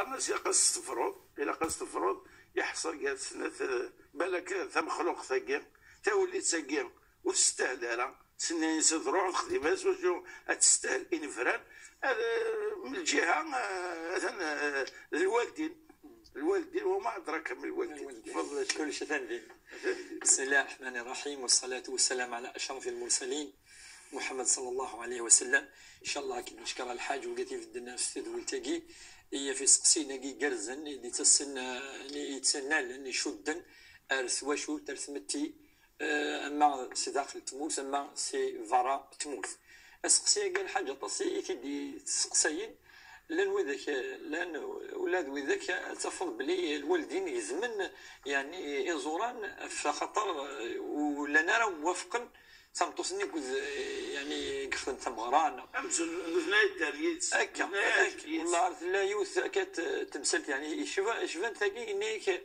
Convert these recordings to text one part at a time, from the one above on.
الناس قاس تفرض إلا قاس تفرض يحصل كاع سنة بالك ثم خلق ثقيل تولي تسقيم وتستاهل راه سنين تروح تخدم واش تستاهل انفراد. هذا من الجهه مثلا الوالدين وما ادراك من الوالدين. تفضل. كل شيء ثاني. بسم الله الرحمن الرحيم والصلاه والسلام على اشرف المرسلين محمد صلى الله عليه وسلم. ان شاء الله كي نشكر الحاج وقتي في الدنا في التاكي هي في سقسينا كي قرزن اللي يتسنى لاني شدن ارث واشو ترثمتي اما سي داخل تموت اما سي فرا تموت. اسقسي قال حاجه طاسي كي تسقسين لان وذاك لان ولاد وذاك تفضل بلي الوالدين يزمن يعني يزوران فخطر ولنا راه موافقا تمطوسني يعني قخن تمغران امزل ثنايا الداريت هكا والله لا يوث كات تمثلت يعني شفان تاكي انيك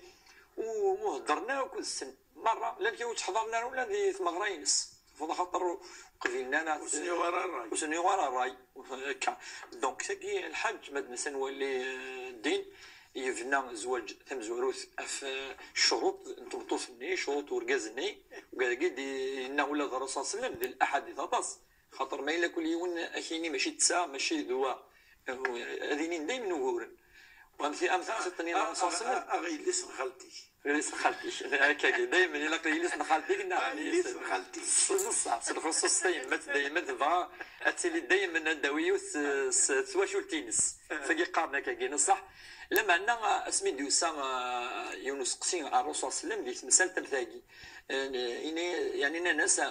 وهضرنا وكل سن مره لا كي تحضرنا ولا ذي ثمغرينس فضل خاطر قبيلنا وسني ورا الراي هكا. دونك تاكي الحاج ماد نسن نولي الدين يفنا زواج ثم زوروث في الشروط نتمطوسني شروط ورقازني وقال قدي إنه ولا الرسول صلى الله عليه وسلم ذي الأحاديث طاس خاطر ما إلا كل يوم أخيني ماشي تسا ماشي ذوا هذين دايما نقولن وأمثال ستني الرسول صلى الله عليه وسلم أغير لسن خالتي لسن خالتي هكا دايما إلا قليل لسن خالتي قلنا لسن خالتي صح الخصوص دايما دابا أتسلي دايما الدوية سواشو التينس فكي قارنا كاكين صح. لما عندنا اسمي ديوسا يونس قسين الرسول صلى الله عليه وسلم ديك مسألة تمثاقي يعني ناس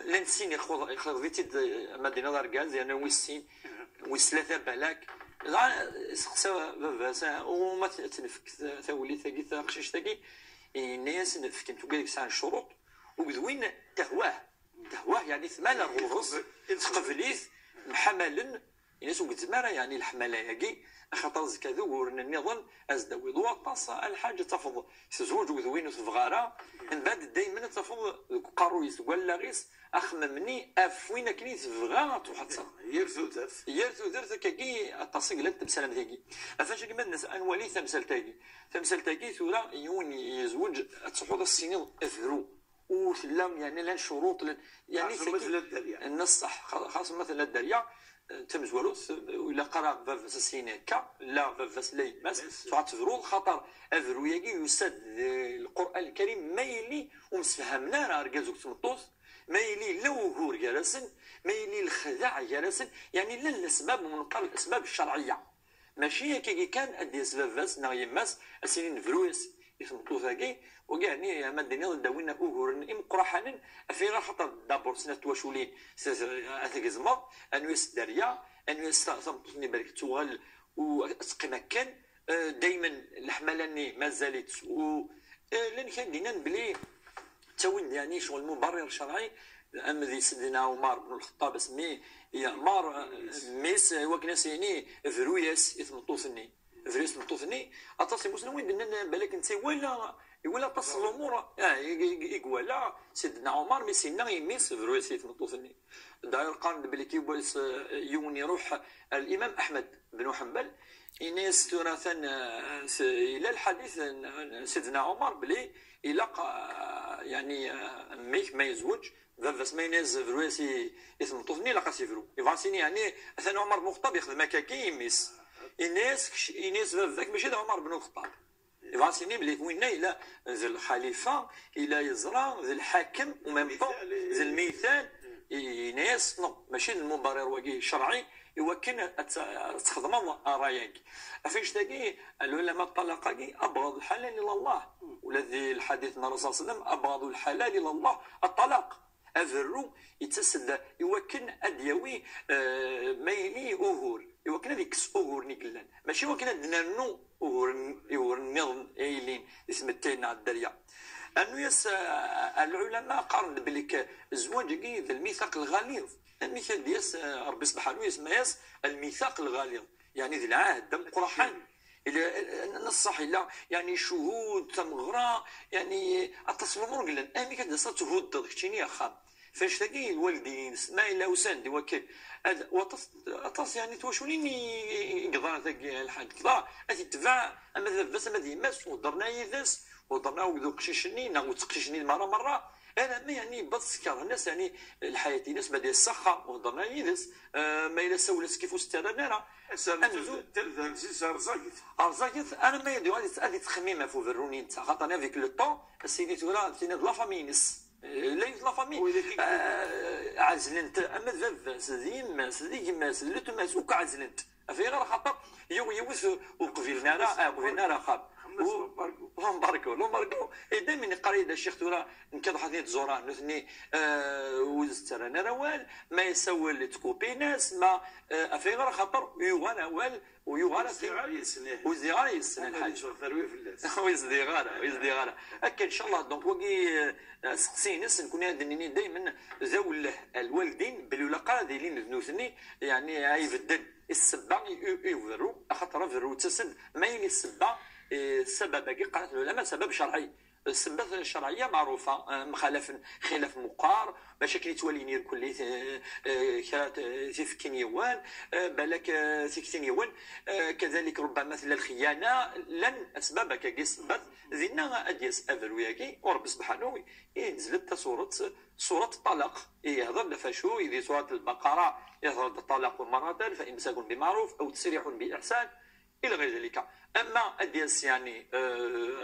لنسين خذيتي مدينة داركاز يعني ويسين ويسلاثة بلاك سقسا بابا وما تنفك ثولي ثاقي ثاقشيش ثاقي الناس نفك انتو قالك ساعة الشروط وقذوين تهواه يعني ثمان الغرص تقبليث محمل الناس وقد زمارة يعني الحملة ياكي خاطر زكاذو ورنا النظام ازدوي ضوا طاس الحاجه تفض تزوج وذوين تفغارا من بعد دائما تفض قارويس ولا غيس اخممني افوين كني تفغا تحصل يرثو درت كي التصيق لا تمثال ذيكي فاش كما الناس انولي تمثال تاكي ثورا يوني يزوج تصحوا السنين افرو وسلام يعني لا شروط يعني مثل الدريا النص صح خاص مثل الدريا تمزولوث ولا قرا فافس السينيكا لا فافس لي ماس تعتبروا خطر افرو يجي يسد القران الكريم ما يلي ومسفهمنا راه ركازوك تمطوس ما يلي لوهور جالسن ما يلي الخداع جالسن يعني لا الاسباب من قبل الاسباب الشرعيه ماشي كي كان ادي اسباب فاس نايماس السنين فرويس يثمطو ثاقي وكاعني مادني داوينا اوهور ام قرحان افيرا خاطر دابور سنه واشولين اثقزما انو يسداريا انو يستثمطني بالك توغل وتقمكن دائما الحملاني ما زالت و لان كان دينا بلي تاوين يعني شغل مبرر شرعي اما ذي سيدنا عمر بن الخطاب اسمي يا عمر ميس وكناسيني فروياس يثمطوثني فريس مطوثني اتصي مسلمين دنا بالك انت ولا تصل الامور يقول سيدنا عمر ميسينا يميس فرويس مطوثني داير قارن بلي كيبوس يوم يروح الامام احمد بن حنبل انيس تراثا الى الحديث سيدنا عمر بلي الى يعني ميك ما يزوج فاس ما ينز فرويس يثمطوثني لا قاسيفرو يفاسيني يعني ثاني عمر بن الخطاب يخدم هكاكي يميس إناس ذاك ماشي عمر بن الخطاب يفاسيني بلي وين إلى ذي الخليفة إلى يزرى ذي الحاكم وميم طون ذي المثال إناس نو ماشي المبرر وجيه شرعي يوكن تخدم رايك فاش تلاقي العلماء الطلاقة أبغض الحلال إلى الله والذي الحديث من الرسول صلى الله عليه وسلم أبغض الحلال إلى الله الطلاق أفرو يتسد يوكن أديوي ميلي أهور يوكن هذيك أهور نيكلان ماشي يوكن دنانو أهور النظم إيلين اسم التين على الدريا أنو يس العلماء قارن بليك الزواج ذا الميثاق الغليظ الميثاق دياس ربي سبحانه يسمى ياس الميثاق الغليظ يعني ذي العهد دم قرحان إلى نصح إلا يعني شهود تمغرا يعني التصميم قلنا أمي كده صار شهود تضحكيني يا خام فاش تلاقي الوالدين ما الا وساند وكل هذا وطاس يعني تواشونين يقدر تاقي الحاج قضاء تتبع اما بس ما ديماس ودرنا يدس ودرنا وذوق قشيشني ناو تقشيشني مره انا ما يعني بذكر الناس يعني الحياه الناس بدي الصحه ودرنا يدس ما الا سولت كيف استرنا ارزاقت انا ما يدي هذه تخميمه فو فروني انت خاطر افيك لو طون سيدي تقول تينا لا فامي نس لا لا فامي عزلنت اما ذا سديم سديم سدلت ما سوق عزلنت في غير خاطر يوث وقفلنا راه خاب هم باركو دائما قريد الشيخ تورا نكاد حديت زوران نثني وزترنا روال ما يسوي اللي تكوبي ناس ما في غير خاطر يغانا وال ويغانا وزديغارا يسنى الحاج ويزديغارا هكا ان شاء الله دونك وكي سقسينس نكون هادني دائما ذوله الوالدين بالولاقه ديالي نثني يعني يبدل السبع يفرو خاطر فرو تسد ما يلي السبع السبب كي قالت العلماء سبب شرعي السبب الشرعيه معروفه خلاف مقار باش كي توليني كل تفكين يوان بالك تكتين يوان كذلك ربما مثل الخيانه لن اسباب كي سبب ذينا اديس افروياكي ورب سبحانه ينزلت سوره الطلاق يهضر لفاشو يدي سوره البقره يهضر الطلاق مرتين فامساك بمعروف او تسريح باحسان الى غير ذلك. اما اديس يعني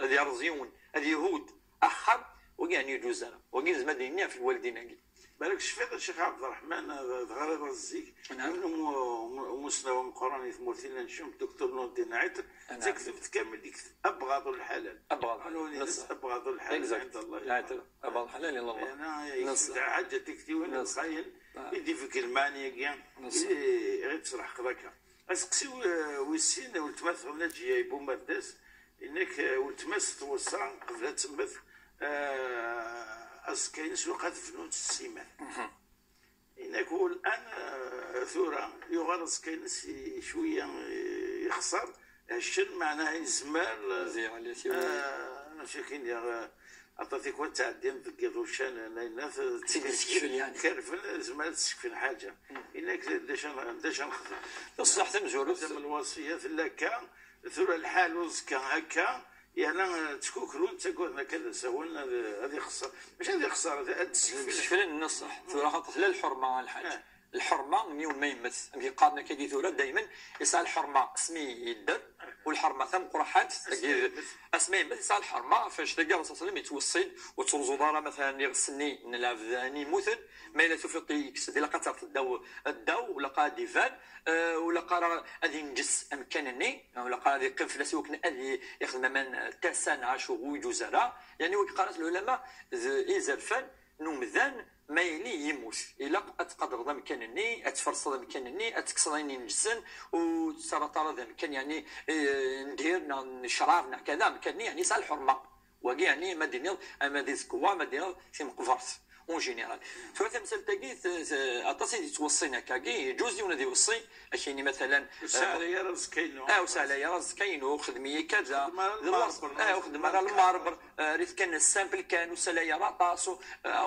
هذه رزيون هذه يهود اخر ويعني يجوز انا وكي مدينه في الوالدين بالك شفت الشيخ عبد الرحمن غير رزيك ومستوى مقارنه في مرتين نشوف الدكتور نور الدين عيطر تكتب كامل يكتب ابغض الحلال ابغض الحلال عند الله ابغض الحلال الله انا حاجه تكتب وانا تخيل يدي في كلمانيه غير تصرح قضاك اسقسي ويسين والتماس نجي يبو مرداس انك والتماس توصل قبل تمث كاين سوق فنون السيمان انك الان ثوره يغرس كاين شويه يخسر الشن معناه يزمال ماشي كاين عطاتيك وتعدين في الروشان الناس يعني كارفن زمان تسكفين حاجه انك داش نخدم تصلح تمزور الوصيات لا كان ثور الحال وزكا هكا يعني تكوكلون تقول كذا سوينا هذه خساره مش هذه خساره هذه تسكفين النصح ثور خاطر لا الحرمه الحاج الحرمه من يوم ما يمس في قارنا كي ثوره دائما يسال الحرمه اسمي يدر والحرمه ثم قرحات اسمي يمس يسال الحرمه فاش تلقى الرسول صلى الله عليه وسلم يتوصل وترزو دارا مثلا يغسلني نلعب ذاني مثل ما الا توفيقي كسد الا قطرت الدو ولا قا ديفان ولا قا غادي نجس امكانني ولا قا غادي يقف لسوكنا هذه يخدم من تاسان عاشو ويجوزرا يعني وقالت العلماء يزرفان نمذان ما يلي يموت الا اتقدر ذا مكانني اتفرص ذا مكانني اتكسرني نجسن وترى ذا مكان يعني ندير نشرار كذا مكانني يعني سال الحرمه وكي يعني ما دينيض اما ديسكوا ما دينيض في مقفرت اون جينيرال فهذا مثلا تاكيت اتصي توصينا كاكي جوزي ولا يوصي كاين مثلا سهل يا رز كاينو وسهل يا رز كاينو خدمي كذا خدم على الماربر ريت كان السامبل كان وسهل يا راطاس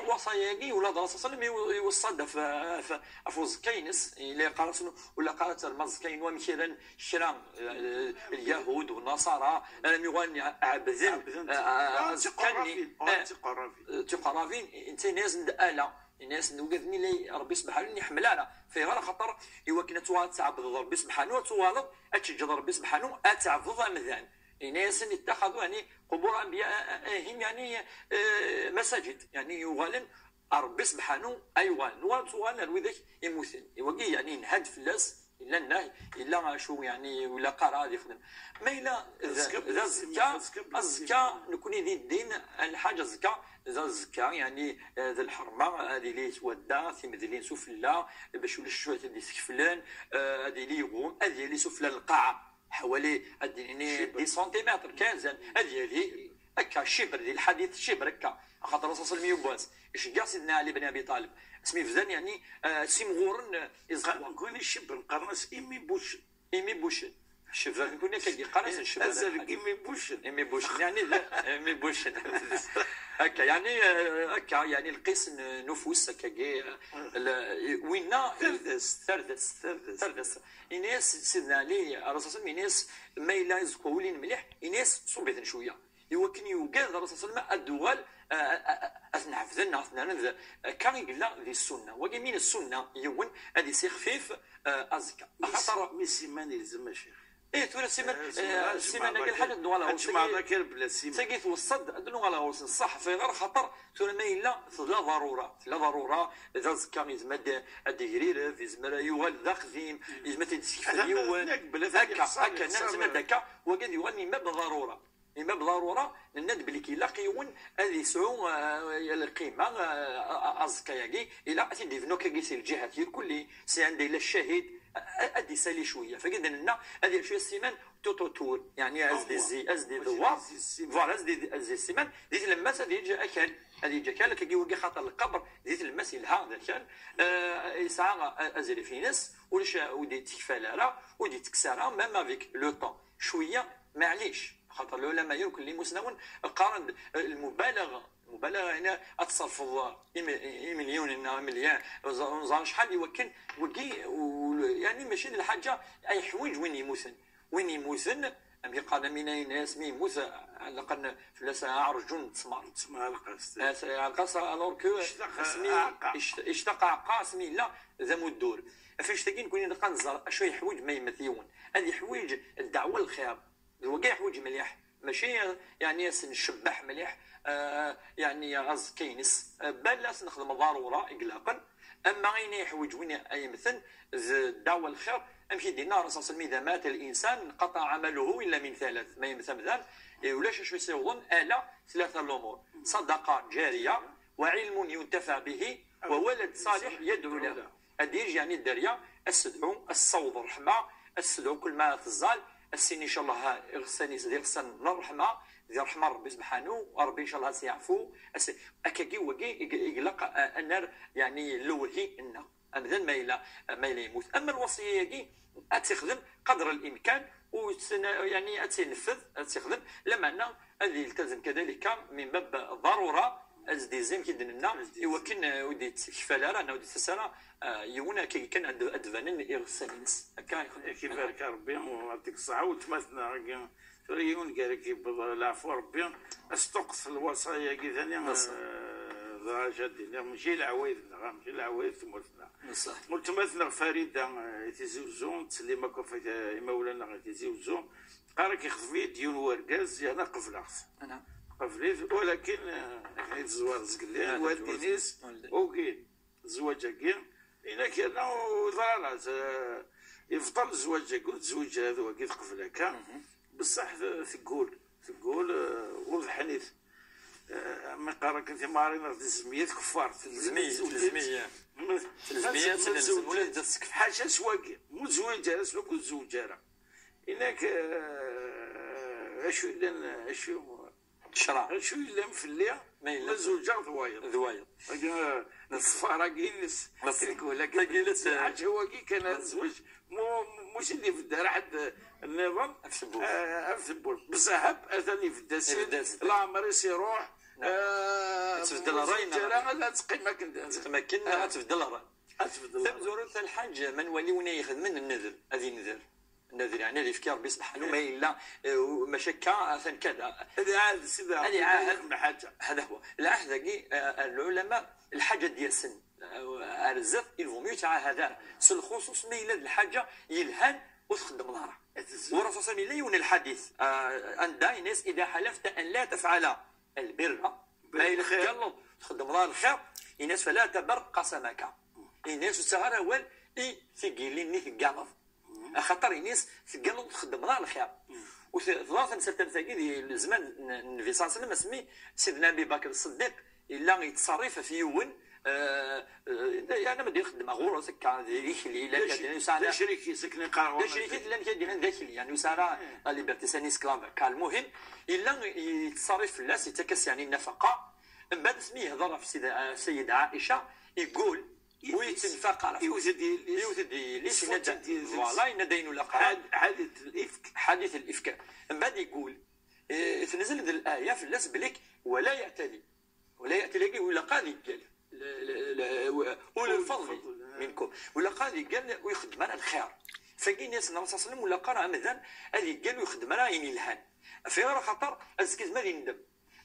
وصاياكي ولا درس صلم يوصد في افوز كاينس اللي قالت ولا قالت المز كاين ومثلا شرا اليهود والنصارى لم يغني عبدين تقرافين انت ناس نداله الناس نوقفني لي ربي سبحانه يحمل انا في غير خطر يوكنا تعبد ربي سبحانه وتوالد اتشجد ربي سبحانه اتعبد مذان الناس اتخذوا يعني قبور انبيائهم يعني مساجد يعني يغالن ربي سبحانه ايوان وتوالد وذاك يموتن يوقي يعني نهد في الناس الا النهي الا شو يعني ولا قرا يخدم ما الا ذا الزكاه نكون ذي الدين الحاجه الزكاه ذا الزكاه يعني ذا الحرمه هذه اللي تودى في مدلين سفلى باش ولا الشويه اللي سكفلان هذه اللي يقوم هذه اللي سفلى القاعه حوالي دي سنتيمتر كانزان هذه اللي هكا شبر ديال الحديث شبر هكا خاطر الرسول صلى الله عليه وسلم اش كاع سيدنا علي بن ابي طالب اسمي فزان يعني سيمغورن نقول الشبر قرنس ايمي بوشن الشبر كنا كي قرنس الشبر ازل ايمي بوشن يعني لا ايمي بوشن هكا يعني هكا يعني القيس نفوس هكا وين ثردس الناس سيدنا علي الرسول صلى الله عليه وسلم ما الا يزقولين مليح الناس صوبيت شويه يمكن يوجد الرسول صلى الله عليه وسلم الدول اثنحفظنا اثنا كان يقول ذي السنه ومن السنه يون هذه سي خفيف ازكى خاطر ميسيمان يلزم الشيخ تولى السيمانه قال حاجه الدواله ما هذاك بلا سيمان تاقيت وصد ادنو على وصل الصح في غير خطر تولى ما الا لا ضروره اذا زكى يزمد الديرير في زمر يوال ذا خذيم يزمد تسكف اليوم هكا ناس دكا وقد يغني ما بضروره ما بضروره الند بلي كيلاقيون هذه يسعو القيمه ازكاياكي الى تيديفنو كيسي الجهات الكل سي عندي لا الشهيد ادي سالي شويه فقد لنا هذه شويه السيمان توتور يعني ازدي دوار فوالا ازدي السيمان ديت الماس هذه جا اكل هذه جا كان كيوقع خاطر القبر ديت الماس لها كان يسعى ازري في ناس ودي تكفاله ودي تكسرها ميم افيك لو طون شويه معليش خاطر العلماء يمكن اللي مسنون قارن المبالغه هنا اتصرف مليون نظام شحال يوكل يعني ماشي الحاجه اي حوايج وين يموثن ام يقال من ناس مي موسى على الاقل فلاس عرجون تسمع القص الور كو اشتقى قاسمي لا ذم الدور فاش تكين نكون نقنزر شويه حوايج ما يمثلون هذه حوايج الدعوه الخير هو كاع حوايج مليح ماشي يعني نشبح مليح يعني غاز كينس بلاس نخدم ضروره اقلاقا اما غير يحوج وين اي مثل الدعوه الخير امشي دينا الرسول صلى الله عليه وسلم اذا مات الانسان انقطع عمله الا من ثلاث ما يمثل ولاش شو يسوون الا ثلاثه الامور صدقه جاريه وعلم ينتفع به وولد صالح يدعو له اديج يعني الدريا السدعو الصوت الرحمه السدعو كل ما تزال السن ان شاء الله يغسل يغسل الرحمه ذي رحمه ربي سبحانه وربي ان شاء الله سيعفو اكاكي وكي يقلق النار يعني لوهي النار ابدا ما يموت اما الوصيه كي اتخدم قدر الامكان يعني اتنفذ اتخدم لما هذه يلتزم كذلك من باب ضروره ازديزم كي دنا يمكن ودي تكفاله رانا ودي تسالا يونا كي كان ادفانن يغسلنس هكا كيبارك ربي ويعطيك الصحه وتمثلنا يقول قال كي العفو ربي استقص الوصايا كي ثاني درجه ديالنا ماشي العوايد ثمرتنا قلت مثلا فريده تيزوجون تسليما كفايه مولانا تيزوجون قال كيخذ في ديون وركاز انا قفلاخ انا قفليت ولكن حيت الزوار زقلين والدينيس اوكي زواجا كاين الا كان ضرر يفضل الزواج قلت زوج هذا وكي تقفل هكا بصح ثقول ولد حنيف ما قارك انت مارين الزميه كفار الزميه ولا تسكف حاجه سواقي مو زويجه سواق الزوجاره انك اشو شرع شو الا مفليه ما زوجه ضواير الصفاره كينس يقول لك حاجه هو كي كان زوج مش اللي في الدار حد النظام افسبول بصاحب اثني في الدسيل لا عمري سيروح تبدل راينا لا تقيمك تمكن تبدل راي تبزور الحاج من وليونا يخدم من النذر هذه النذر يعني اللي في ربي سبحانه ما الا مشكا ثن كذا هذا سيدي هذه عهد حاجه هذا هو العهد كي العلماء الحاجه ديال السن الرزق يلفو يتاع هذا الخصوص ما الا الحاجه يلهان وتخدم ظهره والرسول صلى الله عليه وسلم يون الحديث عند الناس اذا حلفت ان لا تفعل البر ما يلخ تخدم ظهر الخير الناس فلا تبر قسمك الناس السهره اول ثقيلي نثقالض خاطر الناس ثقالض تخدم ظهر الخير وثلاثه نسال ثقيل الزمان النبي صلى الله عليه وسلم اسمي سيدنا ابي بكر الصديق الا يتصرف في يون يعني ما يخدم غور سكا ديكلي لا كان يسعى شريكي سكني قراوه شريكي لا كيدير داخلي يعني يسعى ليبرتي ساني سكلاف كان المهم الا يتصرف في الناس يتكس يعني النفقه من بعد اسمي يهضر في السيده عائشه يقول ويتنفق على يوثدي ليش فوالا يندين ولا حادث الافك من بعد يقول تنزل هذه الايه في الناس بليك ولا يعتدي ولا ياتي لقي ولا قاضي قال اولي الفضل منكم ولا قاضي قال ويخدم على الخير. فكي ناس النبي صلى الله عليه وسلم ولا قرا مثلا هذه قال ويخدم على عين الهان في غير خطر اسكيز ما يندم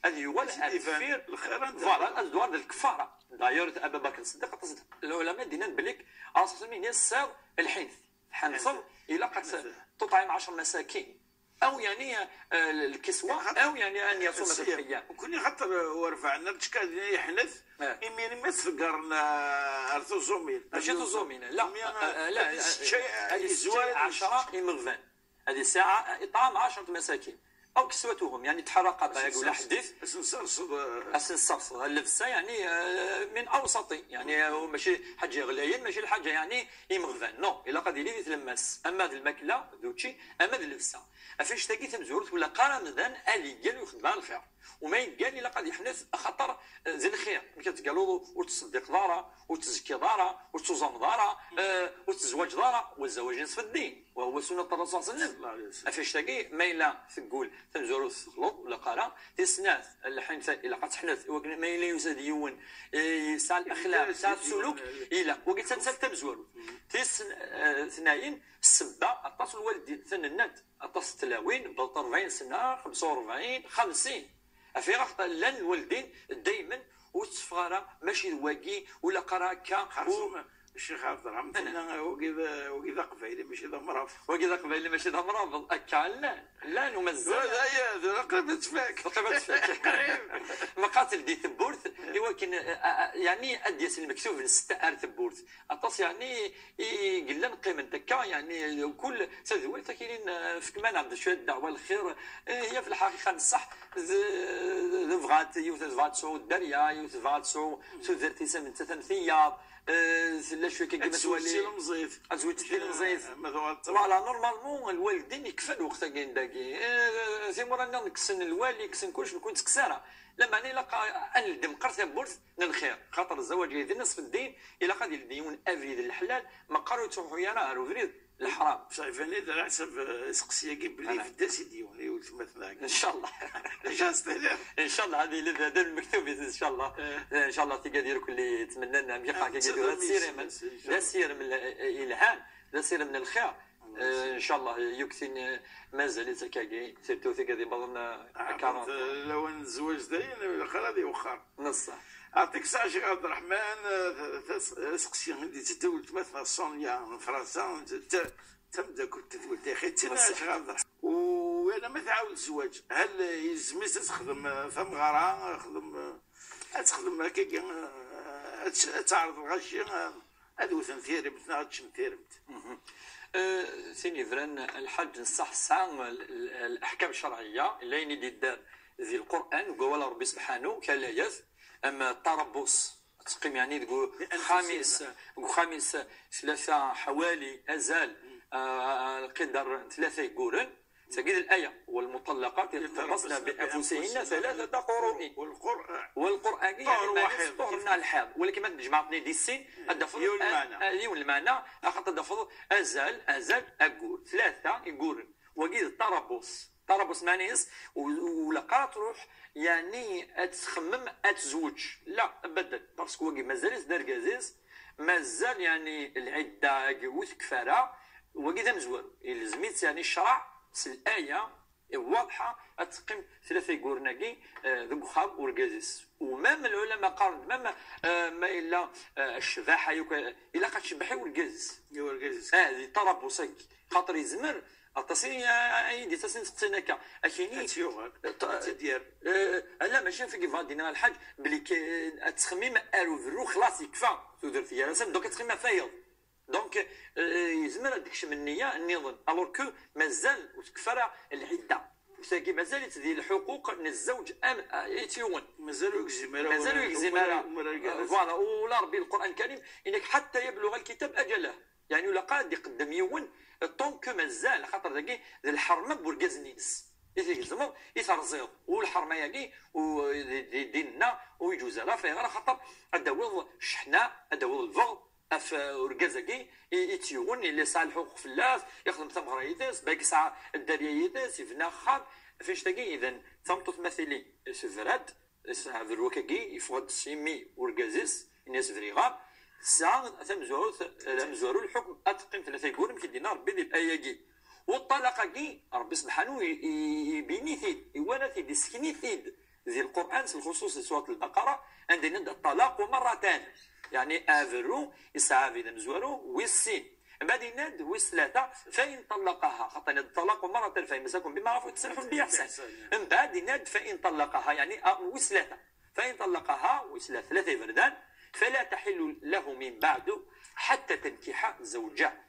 هذه هو الفير الخير فوالا الدوار ديال الكفاره. دايور ابا بكر الصديق تصدق العلماء دينا بليك على اساس الناس صار الحنث حنصب الى قد تطعم 10 مساكين او يعني الكسوه او يعني ان يصوم 3 ايام. وكوني خاطر ورفعنا تشكال يحنث يمين ما تفكرنا ارثو زومين ماشي تزومين لا لا هذه الزواج 10 يمغفان هذه الساعه اطعام 10 مساكين او كسوتهم يعني تحرق ولا حديث السرصد اللبسه يعني من اوسطي يعني ماشي حاجه غليين ماشي الحاجه يعني يمغفان نو الا قد يلي يتلمس اما ذي الماكله ذوتشي اما ذي اللبسه فاش تلاقي تمزورت ولا قرا مذان الي قال يخدم على الخير وما يقال الا قد يحنث خطر ذي الخير كتقالوا وتصدق دارا وتزكي دارا وتصوم دارا وتزوج دارا والزواج نصف الدين وهو سنه الرسول صلى الله عليه وسلم. فاش تلاقي ما الا تقول تمزورت تخلط ولا قرا تسناث الحنث الا قد تحنث ما الا يسد يون ساعه الاخلاق ساعه السلوك الا وقلت تنسى تمزور ثناين السبه اتصل والدي ثننات اتصل التلاوين ب 40 سنه 45 50 في غلط لان الوالدين دائما وتصفاره ماشي واقي ولا قراكه الشيخ عبد الرحمن وكذا قبيلي ماشي ذا مرافض وكذا قبيلي ماشي ذا مرافض اكا لا ومازال لا قريبه تفاك مقاتل دي ثبورث ولكن يعني اديس المكتوب ستة ثبورث اطاس يعني قلنا قيمه دكا يعني كل تدوير كاينين في كمان عبد شويه الدعوه الخير هي في الحقيقه الصح فغات يوث سو الدريا يوث سو درتي سمن ثلاثيات لا شويه كيما تولي المزيت ازويت المزيت فوالا نورمالمون الوالدين يكفلوا وقت كاين داكي زي مورانا نكسن الوالي كسن كلش نكون تكساره لما انا لقى الدم قرث بورث للخير خاطر الزواج يدير نصف الدين الى قد الديون افريد الحلال ما قالوا تروحوا يا راه فريد الحرام صافي انا على حسب سقسيه بلي في الداس ديون يولد مثلا ان شاء الله ان شاء الله هذه هذا المكتوب ان شاء الله ان شاء الله تقدر كل يتمنى لنا يقع كيديروا لا سير من الالهام لا سير من الخير ان شاء الله يكثن مازال تكاكي سيرتو تكادي بظن كان لو الزواج داين غادي وخر نص اعطيك ساعه شيخ عبد الرحمن سقسي عندي تولد مثلا صونيا من فرنسا تبدا كنت تولد اخي تنا شيخ عبد الرحمن وانا ما تعاود الزواج هل يلزمني تخدم ثم غرا تخدم هكاك تعرض الغشي هذا وثن ثيربت نعطش ثيربت ثاني فران الحج الصح ساعة الأحكام الشرعية اللي يدار ذي القرآن وقال ربي سبحانه كالآيات أما التربص تقيم يعني تقول خامس ثلاثة حوالي أزال القدر ثلاثة يقولن تجد الآية والمطلقات يتربصن بأنفسهن 3 قروء والقرآن يعني طهر من الحيض ولكن ما تجمع دي السين الدفض يون المعنى أخذ الدفض أزال أقول 3 يقولن وجد التربص معنيس ولا تروح يعني تخمم تزوج لا ابدا باسكو مازال دار كازيز مازال يعني العده قوت كفاره وكذا مزوار يلزميت يعني الشرع الآية واضحة تقيم 3 يقولناكي ذوك خاب وركازيس ومام العلماء قالوا ما إلا الشباحة إلا قد شبحي وركازيس هذه تربصك خاطر يزمر التصين عيدي تصين تقتناك اكيني تدير لا ماشي في كيف دينا الحاج بلي التخميم ارو فرو خلاص يكفى تدير فيها رسم دوك تخميم فايض دونك يزمر هذيك النيه النظام الوغ كو مازال وتكفر العده وساكي مازال تدير الحقوق من الزوج يتيون مازالوا يكزمرا فوالا ولا ربي القران الكريم انك حتى يبلغ الكتاب اجله يعني ولا قاد يقدم يون طونك مازال خاطر داكي الحرمه بوركازنيس يلزمو يترزيض والحرمه ياكي وديننا ويجوز لها فيها غير خاطر اداوض الشحناء اداوض الفغ اف وركازاكي يتيون اللي ساعه الحقوق في اللاس يخدم ثمره يدس باقي ساعه الداريه يدس يفنا خاب فاش تاكي اذا تمطط مثلي سفراد الروكاكي يفقد سيمي وركازيس الناس فريغا الساعة تمزورو الحكم أتقيم 3 يقول في الدينار بدي الآية والطلاق كي ربي سبحانه يبيني ثيد يوانا ثيد يسكني ثيد ذي القرآن الخصوص سورة البقرة عندنا الطلاق مرتان يعني افرو يسعى في مزورو ويسين بعد يناد ويسلاتا فإن طلقها خاطر الطلاق مرة فيمسكم بمعروف وتسرحون بإحسان من بعد يناد فإن طلقها يعني ويسلاتا فإن طلقها ويسلا 3 فردان فلا تحل له من بعد حتى تنكح زوجا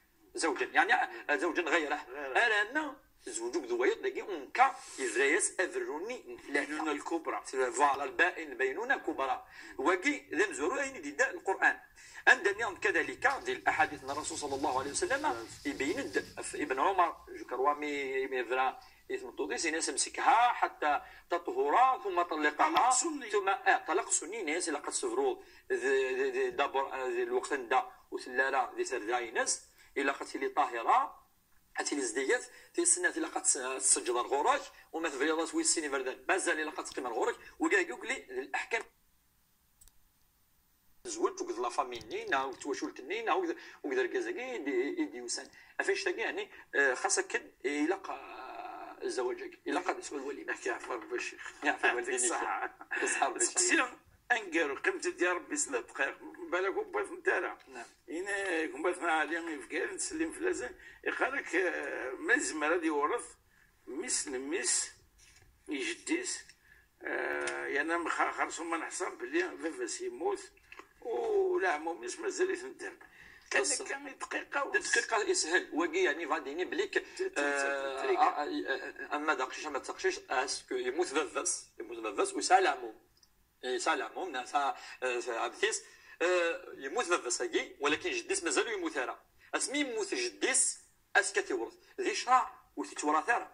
يعني زوجا غيره أنا زوجك ذويض لقي أنكا يفريس أفروني بينونة الكبرى فوالا البائن بينونة كبرى وكي ذا مزورو أين دي القرآن عندنا كذلك ذي الأحاديث من الرسول صلى الله عليه وسلم يبين ابن عمر ذكروا مي فرا إثم التوضيس ناس مسكها حتى تطهر ثم طلقها ثم طلق سني ناس لقد سفروا دابر الوقت دا وثلالا ذي سرداي ناس إلا قتلي طاهرة حتى لزديات في السنة إلا قد تسجل الغراج وما تفريضات ويسيني فردان مازال إلا قد تقيم الغراج وكاع يقول لي الأحكام زوج وقد لا فاميني ناو تواشولتني ناو وقدر كازاكي يدي وسان افاش تاكي يعني خاصك يلقى الزواج يلقى اسم الوليمه يعفى ربي الشيخ يعفى والديك الصحه الصحه انقر قيمة ديال ربي 3 دقائق بالك بغيت نتارا هنا كون بغيت نعالي في نسلم في لازم يقالك ما الزمر هذا يورث مس نمس يجديس يعني خرصوا ما نحسب بلي فافاس يموت ولا عموميش مازال يتندم كان دقيقة يسهل وكي يعني غادي بليك اما داقشيش ما تقشيش اسكو يموت فافاس ويسال العموم يسال العموم ناس عبثيس يموت فافاس هكي ولكن جديس مازال يموت هرا اسمي يموت جديس اسكا تيورث ذي شرع وتتورث هرا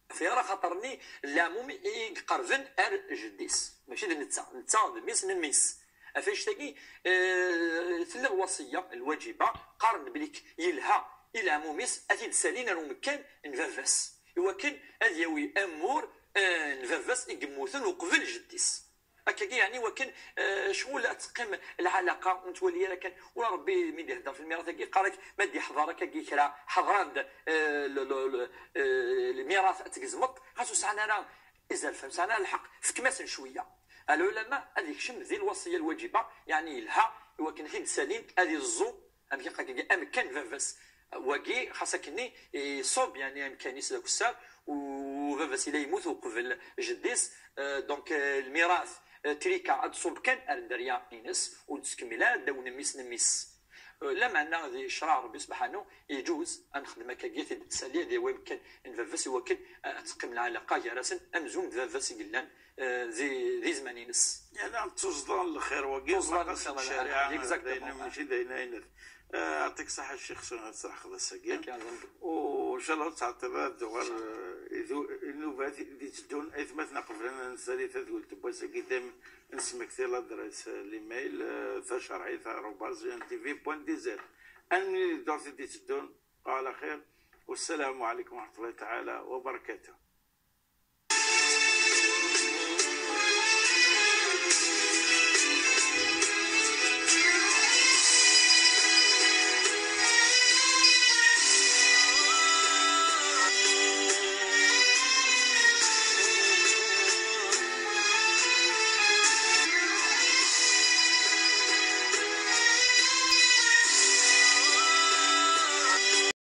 في راه خاطرني العموم يقرفن ار جديس ماشي نتا ميس نميس افاش تاكي ثلا الوصيه الواجبه قارن بليك يلها الى عموميس اثيد سالينا ومكان نفافاس يوكن اذيوي امور نفافاس يقموثن وقبل جديس هكاكي يعني وكن شغل تقيم العلاقه نتولي لك ولا ربي من يهدر في الميراث كي قالك ما دي حضرك كي كرا حضران الميراث تقزمط خاصو سعنا راه ازال فهم سعنا الحق فكماس شويه العلماء هذيك شم ذي الوصيه الواجبه يعني لها وكن حين سالين هذه الزو امكان فافاس وكي خاصك يصوب يعني امكاني ذاك الساعه وفافاس الى يموت قبل جديس دونك الميراث تريكا تصوب كان اردريا انس وتكملها دون نميس لا معنى ذي شرع ربي سبحانه يجوز ان نخدم كاكيت التساليه ديال ويمكن نفافاس وكن تقيم العلاقه جراسا امزوم فافاس قلان ذي زمانينس يعني تصدر الخير وكي تصدر الشريعه داينا ماشي داينا يعطيك الصحه الشيخ سنة صح الساقين وان شاء الله تعطينا الدوار النوبات اللي تدون اثمتنا قبل ان نسالي تقول تبوس قدام نسمك كثير الادريس الايميل ثا شرعي ثا روباز تي في بوان ديزير اني دورتي تدون قال خير والسلام عليكم ورحمه الله تعالى وبركاته.